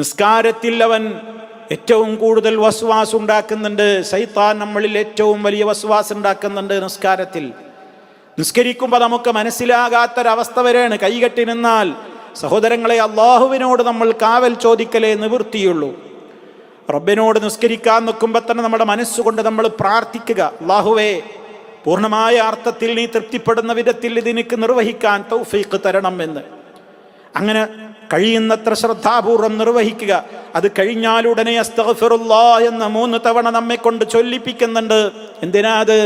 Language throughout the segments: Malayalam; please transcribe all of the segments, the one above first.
നിസ്കാരത്തിൽ അവൻ ഏറ്റവും കൂടുതൽ വസ്വാസ് ഉണ്ടാക്കുന്നുണ്ട്. ശൈത്താൻ നമ്മളിൽ ഏറ്റവും വലിയ വസ്വാസ് ഉണ്ടാക്കുന്നുണ്ട് നിസ്കാരത്തിൽ. നിസ്കരിക്കുമ്പോൾ നമുക്ക് മനസ്സിലാകാത്തൊരവസ്ഥ വരെയാണ്. കൈകെട്ടി നിന്നാൽ സഹോദരങ്ങളെ, അള്ളാഹുവിനോട് നമ്മൾ കാവൽ ചോദിക്കലേ നിവൃത്തിയുള്ളൂ. റബ്ബിനോട് നിസ്കരിക്കാൻ നിൽക്കുമ്പോൾ തന്നെ നമ്മുടെ മനസ്സുകൊണ്ട് നമ്മൾ പ്രാർത്ഥിക്കുക, അള്ളാഹുവേ, പൂർണ്ണമായ അർത്ഥത്തിൽ നീ തൃപ്തിപ്പെടുന്ന വിധത്തിൽ ഇതിനിക്ക് നിർവഹിക്കാൻ തൗഫീഖ് തരണം എന്ന്. അങ്ങനെ കഴിയുന്നത്ര ശ്രദ്ധാപൂർവം നിർവഹിക്കുക. അത് കഴിഞ്ഞാലുടനെ അസ്തഗ്ഫിറുല്ലാഹ് എന്ന 3 തവണ നമ്മെ കൊണ്ട് ചൊല്ലിപ്പിക്കുന്നുണ്ട്. എന്തിനാ അത്?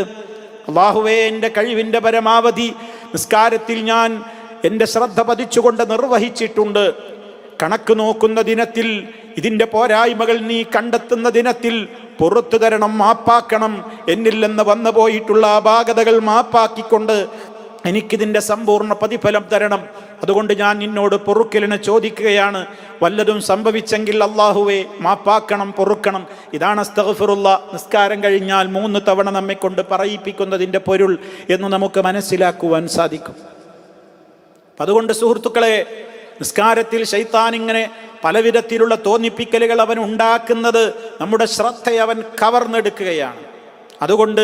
അല്ലാഹുവേ, എൻ്റെ കഴിവിൻ്റെ പരമാവധി നിസ്കാരത്തിൽ ഞാൻ എൻ്റെ ശ്രദ്ധ പതിച്ചുകൊണ്ട് നിർവഹിച്ചിട്ടുണ്ട്. കണക്ക് നോക്കുന്ന ദിനത്തിൽ ഇതിൻ്റെ പോരായ്മകൾ നീ കണ്ടെത്തുന്ന ദിനത്തിൽ പുറത്തു തരണം, മാപ്പാക്കണം. എന്നിൽ നിന്ന് വന്നു പോയിട്ടുള്ള അപാകതകൾ മാപ്പാക്കിക്കൊണ്ട് എനിക്കിതിൻ്റെ സമ്പൂർണ്ണ പ്രതിഫലം തരണം. അതുകൊണ്ട് ഞാൻ നിന്നോട് പൊറുക്കലിനെ ചോദിക്കുകയാണ്. വല്ലതും സംഭവിച്ചെങ്കിൽ അല്ലാഹുവേ മാപ്പാക്കണം, പൊറുക്കണം. ഇതാണ് അസ്തഗ്ഫിറുല്ലാഹ് നിസ്കാരം കഴിഞ്ഞാൽ 3 തവണ നമ്മെ കൊണ്ട് പറയിപ്പിക്കുന്നതിൻ്റെ പൊരുൾ എന്ന് നമുക്ക് മനസ്സിലാക്കുവാൻ സാധിക്കും. അതുകൊണ്ട് സുഹൃത്തുക്കളെ, നിസ്കാരത്തിൽ ശൈത്താൻ ഇങ്ങനെ പലവിധത്തിലുള്ള തോന്നിപ്പിക്കലുകൾ അവൻ ഉണ്ടാക്കുന്നത് നമ്മുടെ ശ്രദ്ധയെ അവൻ കവർന്നെടുക്കുകയാണ്. അതുകൊണ്ട്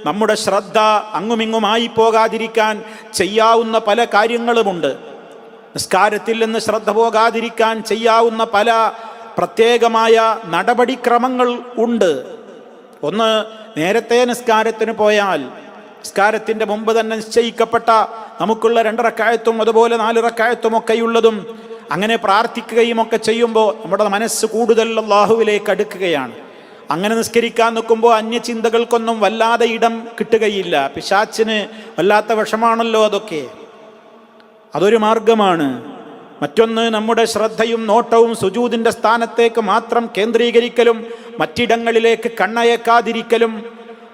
നമ്മുടെ ശ്രദ്ധ അങ്ങുമിങ്ങുമായി പോകാതിരിക്കാൻ ചെയ്യാവുന്ന പല കാര്യങ്ങളുമുണ്ട്. നിസ്കാരത്തിൽ നിന്ന് ശ്രദ്ധ പോകാതിരിക്കാൻ ചെയ്യാവുന്ന പല പ്രത്യേകമായ നടപടിക്രമങ്ങൾ ഉണ്ട്. ഒന്ന്, നേരത്തെ നിസ്കാരത്തിന് പോയാൽ നിസ്കാരത്തിൻ്റെ മുമ്പ് തന്നെ നിശ്ചയിക്കപ്പെട്ട നമുക്കുള്ള 2 റക്അത്തും അതുപോലെ 4 റക്അത്തും ഒക്കെയുള്ളതും അങ്ങനെ പ്രാർത്ഥിക്കുകയും ഒക്കെ ചെയ്യുമ്പോൾ നമ്മുടെ മനസ്സ് കൂടുതൽ അല്ലാഹുവിലേക്ക് അടുക്കുകയാണ്. അങ്ങനെ നിസ്കരിക്കാൻ നിൽക്കുമ്പോൾ അന്യചിന്തകൾക്കൊന്നും വല്ലാതെ ഇടം കിട്ടുകയില്ല. പിശാച്ചിന് വല്ലാത്ത വിഷമാണല്ലോ അതൊക്കെ. അതൊരു മാർഗമാണ്. മറ്റൊന്ന്, നമ്മുടെ ശ്രദ്ധയും നോട്ടവും സുജൂദിൻ്റെ സ്ഥാനത്തേക്ക് മാത്രം കേന്ദ്രീകരിക്കലും മറ്റിടങ്ങളിലേക്ക് കണ്ണയക്കാതിരിക്കലും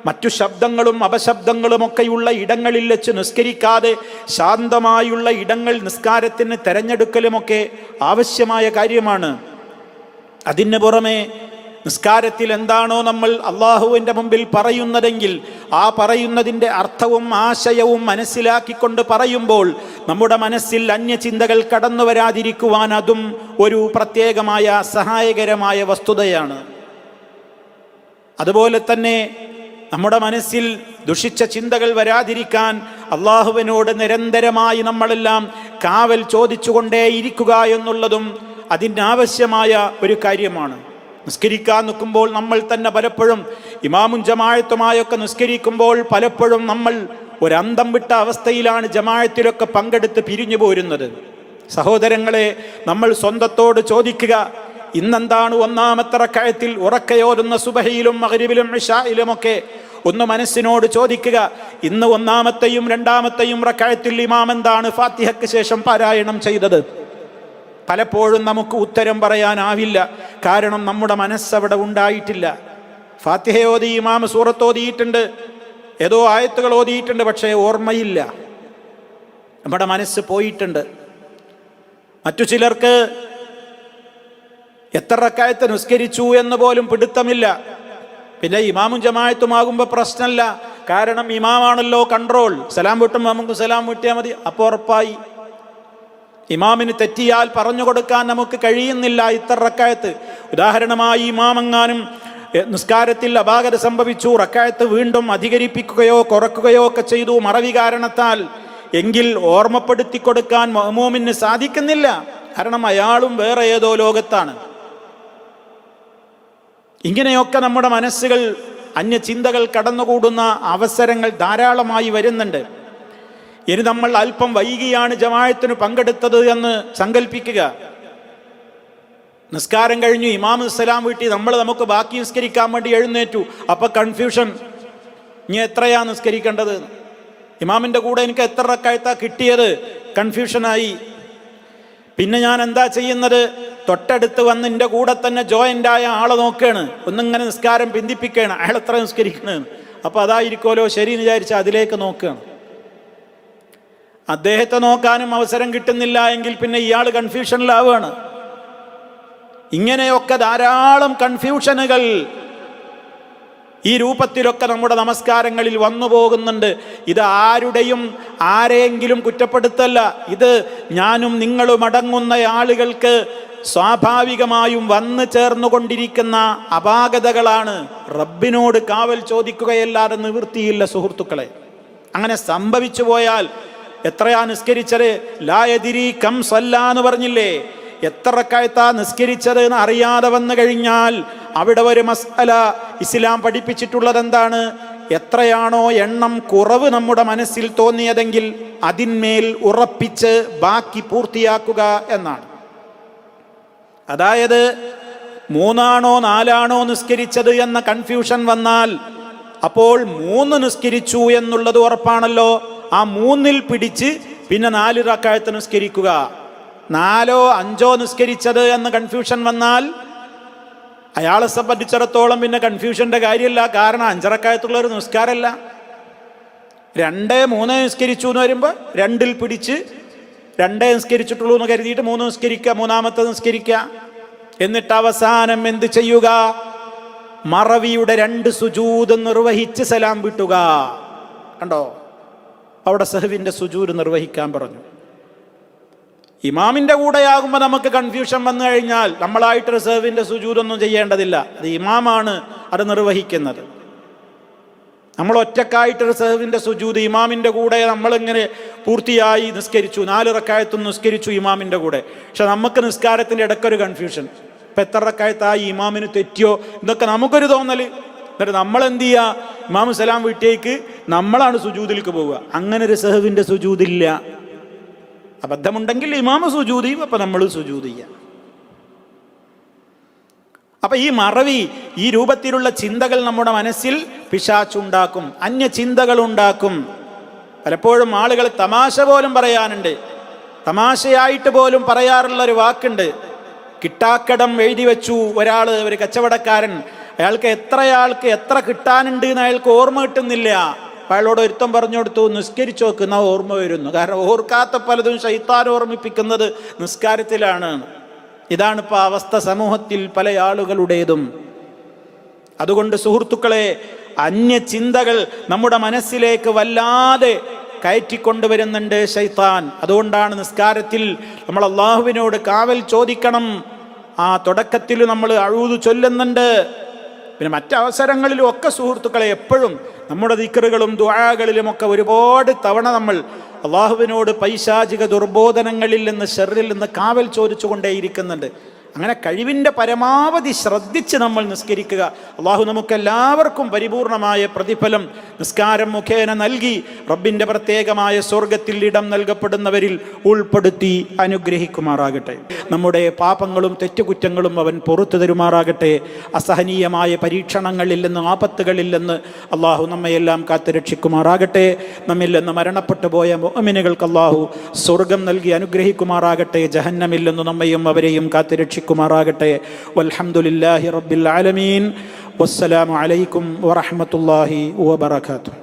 മറ്റു ശബ്ദങ്ങളും അപശബ്ദങ്ങളുമൊക്കെയുള്ള ഇടങ്ങളിൽ വെച്ച് നിസ്കരിക്കാതെ ശാന്തമായുള്ള ഇടങ്ങൾ നിസ്കാരത്തിന് തിരഞ്ഞെടുക്കലുമൊക്കെ ആവശ്യമായ കാര്യമാണ്. അതിന് പുറമെ നിസ്കാരത്തിൽ എന്താണോ നമ്മൾ അള്ളാഹുവിൻ്റെ മുമ്പിൽ പറയുന്നതെങ്കിൽ ആ പറയുന്നതിൻ്റെ അർത്ഥവും ആശയവും മനസ്സിലാക്കിക്കൊണ്ട് പറയുമ്പോൾ നമ്മുടെ മനസ്സിൽ അന്യചിന്തകൾ കടന്നു വരാതിരിക്കുവാൻ അതും ഒരു പ്രത്യേകമായ സഹായകരമായ വസ്തുതയാണ്. അതുപോലെ തന്നെ നമ്മുടെ മനസ്സിൽ ദുഷിച്ച ചിന്തകൾ വരാതിരിക്കാൻ അള്ളാഹുവിനോട് നിരന്തരമായി നമ്മളെല്ലാം കാവൽ ചോദിച്ചുകൊണ്ടേയിരിക്കുക എന്നുള്ളതും അതിനാവശ്യമായ ഒരു കാര്യമാണ്. നിസ്കരിക്കാൻ നിൽക്കുമ്പോൾ നമ്മൾ തന്നെ പലപ്പോഴും ഇമാമും ജമാഅത്തുമായൊക്കെ നിസ്കരിക്കുമ്പോൾ പലപ്പോഴും നമ്മൾ ഒരന്തം വിട്ട അവസ്ഥയിലാണ് ജമാഅത്തിലൊക്കെ പങ്കെടുത്ത് പിരിഞ്ഞു പോരുന്നത്. സഹോദരങ്ങളെ, നമ്മൾ സ്വന്തത്തോട് ചോദിക്കുക, ഇന്നെന്താണ് 1-ാമത്തെ റക്അത്തിൽ ഉറക്കയോതുന്ന സുബഹിയിലും മഗ്രിബിലും ഇശായിലുമൊക്കെ ഒന്ന് മനസ്സിനോട് ചോദിക്കുക. ഇന്ന് 1-ാമത്തെയും 2-ാമത്തെയും റക്അത്തിൽ ഇമാം എന്താണ് ഫാത്തിഹയ്ക്ക് ശേഷം പാരായണം ചെയ്തത്? പലപ്പോഴും നമുക്ക് ഉത്തരം പറയാനാവില്ല. കാരണം നമ്മുടെ മനസ്സവിടെ ഉണ്ടായിട്ടില്ല. ഫാത്തിഹ ഓതി ഇമാം സൂറത്ത് ഓതിയിട്ടുണ്ട്, ഏതോ ആയത്തുകൾ ഓതിയിട്ടുണ്ട്, പക്ഷേ ഓർമ്മയില്ല. നമ്മുടെ മനസ്സ് പോയിട്ടുണ്ട്. മറ്റു ചിലർക്ക് എത്ര റക്അത്ത് നിസ്കരിച്ചു എന്ന് പോലും പിടുത്തമില്ല. പിന്നെ ഇമാമും ജമാഅത്തുമാകുമ്പോൾ പ്രശ്നമല്ല, കാരണം ഇമാമാണല്ലോ കൺട്രോൾ. സലാം വിട്ടും നമുക്ക് സലാം വിട്ടിയാൽ മതി, അപ്പോൾ ഉറപ്പായി. ഇമാമിന് തെറ്റിയാൽ പറഞ്ഞു കൊടുക്കാൻ നമുക്ക് കഴിയുന്നില്ല ഇത്ര റക്അത്ത്. ഉദാഹരണമായി ഇമാമെങ്ങാനും നിസ്കാരത്തിൽ അപാകത സംഭവിച്ചു, റക്അത്ത് വീണ്ടും അധികരിപ്പിക്കുകയോ കുറക്കുകയോ ഒക്കെ ചെയ്തു മറവി കാരണത്താൽ, എങ്കിൽ ഓർമ്മപ്പെടുത്തി കൊടുക്കാൻ മഅ്മൂമിന് സാധിക്കുന്നില്ല. കാരണം അയാളും വേറെ ഏതോ ലോകത്താണ്. ഇങ്ങനെയൊക്കെ നമ്മുടെ മനസ്സുകൾ അന്യചിന്തകൾ കടന്നുകൂടുന്ന അവസരങ്ങൾ ധാരാളമായി വരുന്നുണ്ട്. ഇനി നമ്മൾ അല്പം വൈകിയാണ് ജമാഅത്തിന് പങ്കെടുത്തത് എന്ന് സങ്കല്പിക്കുക. നിസ്കാരം കഴിഞ്ഞു, ഇമാം സലാം വീട്ടി, നമുക്ക് ബാക്കി നിസ്കരിക്കാൻ വേണ്ടി എഴുന്നേറ്റു. അപ്പൊ കൺഫ്യൂഷൻ, ഇനി എത്രയാ നിസ്കരിക്കേണ്ടത്? ഇമാമിൻ്റെ കൂടെ എനിക്ക് എത്ര റക്അത്താ കിട്ടിയത്? കൺഫ്യൂഷനായി. പിന്നെ ഞാൻ എന്താ ചെയ്യുന്നത്? തൊട്ടടുത്ത് വന്ന് എൻ്റെ കൂടെ തന്നെ ജോയിൻ്റ് ആയ ആളെ നോക്കുകയാണ്, ഒന്നിങ്ങനെ നിസ്കാരം പിന്തിപ്പിക്കുകയാണ്, അയാൾ എത്ര നിസ്കരിക്കണമെന്ന്. അപ്പോൾ അതായിരിക്കുമല്ലോ ശരി എന്ന് വിചാരിച്ച് അതിലേക്ക് നോക്കുകയാണ്. അദ്ദേഹത്തെ നോക്കാനും അവസരം കിട്ടുന്നില്ല എങ്കിൽ പിന്നെ ഇയാൾ കൺഫ്യൂഷനിലാവുകയാണ്. ഇങ്ങനെയൊക്കെ ധാരാളം കൺഫ്യൂഷനുകൾ ഈ രൂപത്തിലൊക്കെ നമ്മുടെ നമസ്കാരങ്ങളിൽ വന്നു പോകുന്നുണ്ട്. ഇത് ആരെങ്കിലും കുറ്റപ്പെടുത്തല്ല. ഇത് ഞാനും നിങ്ങളും അടങ്ങുന്ന ആളുകൾക്ക് സ്വാഭാവികമായും വന്നു ചേർന്നുകൊണ്ടിരിക്കുന്ന അപാകതകളാണ്. റബ്ബിനോട് കാവൽ ചോദിക്കുകയല്ലാതെ നിവൃത്തിയില്ല സുഹൃത്തുക്കളെ. അങ്ങനെ സംഭവിച്ചു പോയാൽ എത്രയാ നിസ്കരിച്ചത്? ലാ യദ്രി കം സല്ലാ എന്ന് പറഞ്ഞില്ലേ? എത്ര റക്അത്താ നിസ്കരിച്ചത് എന്ന് അറിയാതെ വന്നു കഴിഞ്ഞാൽ അവിടെ ഒരു മസ്അല ഇസ്ലാം പഠിപ്പിച്ചിട്ടുള്ളത് എന്താണ്? എത്രയാണോ എണ്ണം കുറവ് നമ്മുടെ മനസ്സിൽ തോന്നിയതെങ്കിൽ അതിന്മേൽ ഉറപ്പിച്ച് ബാക്കി പൂർത്തിയാക്കുക എന്നാണ്. അതായത് 3 ആണോ 4 ആണോ നിസ്കരിച്ചത് എന്ന കൺഫ്യൂഷൻ വന്നാൽ അപ്പോൾ 3 നിസ്കരിച്ചു എന്നുള്ളത് ഉറപ്പാണല്ലോ. ആ 3-ൽ പിടിച്ച് പിന്നെ 4 റക്അത്ത് നിസ്കരിക്കുക. 4 ഓ 5 ഓ നിസ്കരിച്ചത് എന്ന കൺഫ്യൂഷൻ വന്നാൽ അയാളെ സംബന്ധിച്ചിടത്തോളം പിന്നെ കൺഫ്യൂഷന്റെ കാര്യമില്ല. കാരണം 5 റക്അത്തുള്ള ഒരു നിസ്കാരമല്ല. 2, 3 നിസ്കരിച്ചു എന്ന് വരുമ്പോൾ 2-ൽ പിടിച്ച് 2 നിസ്കരിച്ചിട്ടുള്ളൂ എന്ന് കരുതിയിട്ട് 3 നിസ്കരിക്കുക, 3-മത്തെ നിസ്കരിക്കുക. എന്നിട്ട് അവസാനം എന്ത് ചെയ്യുക? മറവിയുടെ 2 സുജൂദ് നിർവഹിച്ച് സലാം വിട്ടുക. കണ്ടോ, അവിടെ സഹവിന്റെ സുജൂദ് നിർവഹിക്കാൻ പറഞ്ഞു. ഇമാമിന്റെ കൂടെയാകുമ്പോൾ നമുക്ക് കൺഫ്യൂഷൻ വന്നു കഴിഞ്ഞാൽ നമ്മളായിട്ട് സഹവിന്റെ സുജൂദൊന്നും ചെയ്യേണ്ടതില്ല. അത് ഇമാമാണ് അത് നിർവഹിക്കുന്നത്. നമ്മൾ ഒറ്റക്കായിട്ട് സഹവിന്റെ സുജൂദ് ഇമാമിന്റെ കൂടെ നമ്മളിങ്ങനെ പൂർത്തിയായി നിസ്കരിച്ചു, 4 റക്അത്തും നിസ്കരിച്ചു ഇമാമിന്റെ കൂടെ. പക്ഷെ നമുക്ക് നിസ്കാരത്തിന്റെ ഇടയ്ക്കൊരു കൺഫ്യൂഷൻ, ഇപ്പം എത്ര റക്അത്തായി, ഇമാമിന് തെറ്റിയോ, ഇതൊക്കെ നമുക്കൊരു തോന്നല്. എന്നിട്ട് നമ്മൾ എന്ത് ചെയ്യുക? ഇമാം സലാം വീട്ടിലേക്ക് നമ്മളാണ് സുജൂദിലേക്ക് പോവുക. അങ്ങനെ ഒരു സഹവിന്റെ സുജൂദില്ല. അബദ്ധമുണ്ടെങ്കിൽ ഇമാമ സുജൂദ് ചെയ്യും, അപ്പം നമ്മൾ സുജൂദ് ചെയ്യാം. അപ്പൊ ഈ മറവി, ഈ രൂപത്തിലുള്ള ചിന്തകൾ നമ്മുടെ മനസ്സിൽ പിശാചുണ്ടാക്കും, അന്യ ചിന്തകൾ ഉണ്ടാക്കും. പലപ്പോഴും ആളുകൾ തമാശ പോലും പറയാനുണ്ട്, തമാശയായിട്ട് പോലും പറയാറുള്ള ഒരു വാക്കുണ്ട്. കിട്ടാക്കടം എഴുതി വെച്ചു ഒരു കച്ചവടക്കാരൻ. അയാൾക്ക് എത്ര കിട്ടാനുണ്ട് എന്ന് അയാൾക്ക് ഓർമ്മ കിട്ടുന്നില്ല. അയാളോട് ഒരുത്തം പറഞ്ഞു കൊടുത്തു, നിസ്കരിച്ചു നോക്കുന്ന ഓർമ്മ വരുന്നു. കാരണം ഓർക്കാത്ത പലതും ശൈത്താൻ ഓർമ്മിപ്പിക്കുന്നത് നിസ്കാരത്തിലാണ്. ഇതാണ് ഇപ്പോൾ അവസ്ഥ സമൂഹത്തിൽ പല ആളുകളുടേതും. അതുകൊണ്ട് സുഹൃത്തുക്കളെ, അന്യ ചിന്തകൾ നമ്മുടെ മനസ്സിലേക്ക് വല്ലാതെ കയറ്റിക്കൊണ്ടുവരുന്നുണ്ട് ശൈത്താൻ. അതുകൊണ്ടാണ് നിസ്കാരത്തിൽ നമ്മൾ അള്ളാഹുവിനോട് കാവൽ ചോദിക്കണം. ആ തുടക്കത്തിൽ നമ്മൾ അഊദു ചൊല്ലുന്നുണ്ട്. പിന്നെ മറ്റവസരങ്ങളിലും ഒക്കെ സുഹൃത്തുക്കളെ എപ്പോഴും നമ്മുടെ ദിക്റുകളും ദുആകളിലുമൊക്കെ ഒരുപാട് തവണ നമ്മൾ അള്ളാഹുവിനോട് പൈശാചിക ദുർബോധനങ്ങളിൽ നിന്ന്, ശർറിൽ നിന്ന് കാവൽ ചോദിച്ചു കൊണ്ടേയിരിക്കുന്നുണ്ട്. അങ്ങനെ കഴിവിൻ്റെ പരമാവധി ശ്രദ്ധിച്ച് നമ്മൾ നിസ്കരിക്കുക. അള്ളാഹു നമുക്കെല്ലാവർക്കും പരിപൂർണമായ പ്രതിഫലം നിസ്കാരം മുഖേന നൽകി റബ്ബിൻ്റെ പ്രത്യേകമായ സ്വർഗത്തിൽ ഇടം നൽകപ്പെടുന്നവരിൽ ഉൾപ്പെടുത്തി അനുഗ്രഹിക്കുമാറാകട്ടെ. നമ്മുടെ പാപങ്ങളും തെറ്റുകുറ്റങ്ങളും അവൻ പുറത്തു തരുമാറാകട്ടെ. അസഹനീയമായ പരീക്ഷണങ്ങളിൽ നിന്ന്, ആപത്തുകളിൽ നിന്ന് അള്ളാഹു നമ്മയെല്ലാം കാത്തു രക്ഷിക്കുമാറാകട്ടെ. നമ്മിൽ നിന്ന് മരണപ്പെട്ടു പോയ മുഅ്മിനുകൾക്ക് അള്ളാഹു സ്വർഗം നൽകി അനുഗ്രഹിക്കുമാറാകട്ടെ. ജഹന്നമിൽ നിന്ന് നമ്മയും അവരെയും കാത്തു രക്ഷിക്കുമാറാകട്ടെ. വൽഹംദുലില്ലാഹി റബ്ബിൽ ആലമീൻ. വസ്സലാമു അലൈക്കും വറഹ്മത്തുള്ളാഹി വബറകാതുഹു.